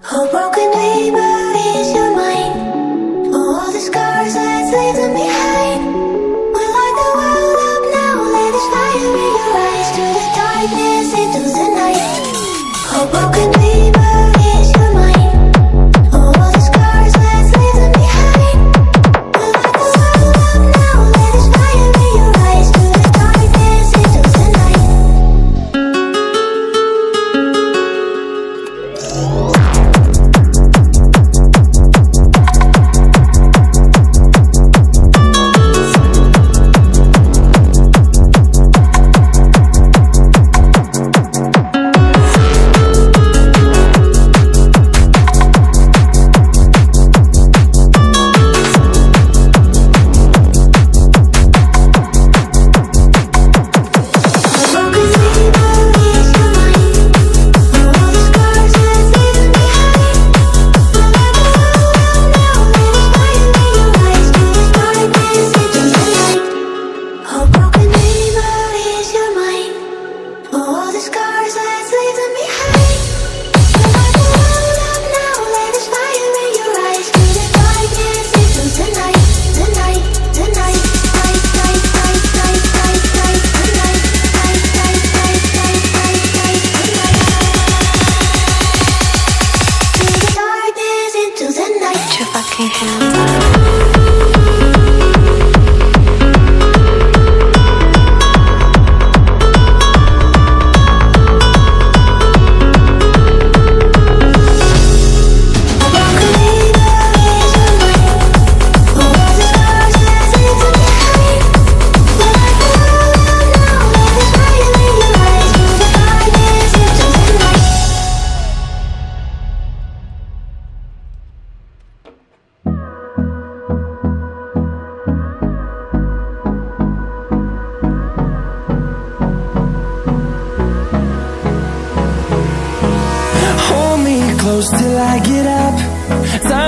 A broken neighbor is your mind. All the scars that leave them behind. We light the world up now. Let us fire in your eyes. To the darkness, into the night. A broken neighbor is your mind. All the scars that leave them behind. We light the world up now. Let us fire in your eyes. To the darkness, into the night. Hold me close till I get up. Time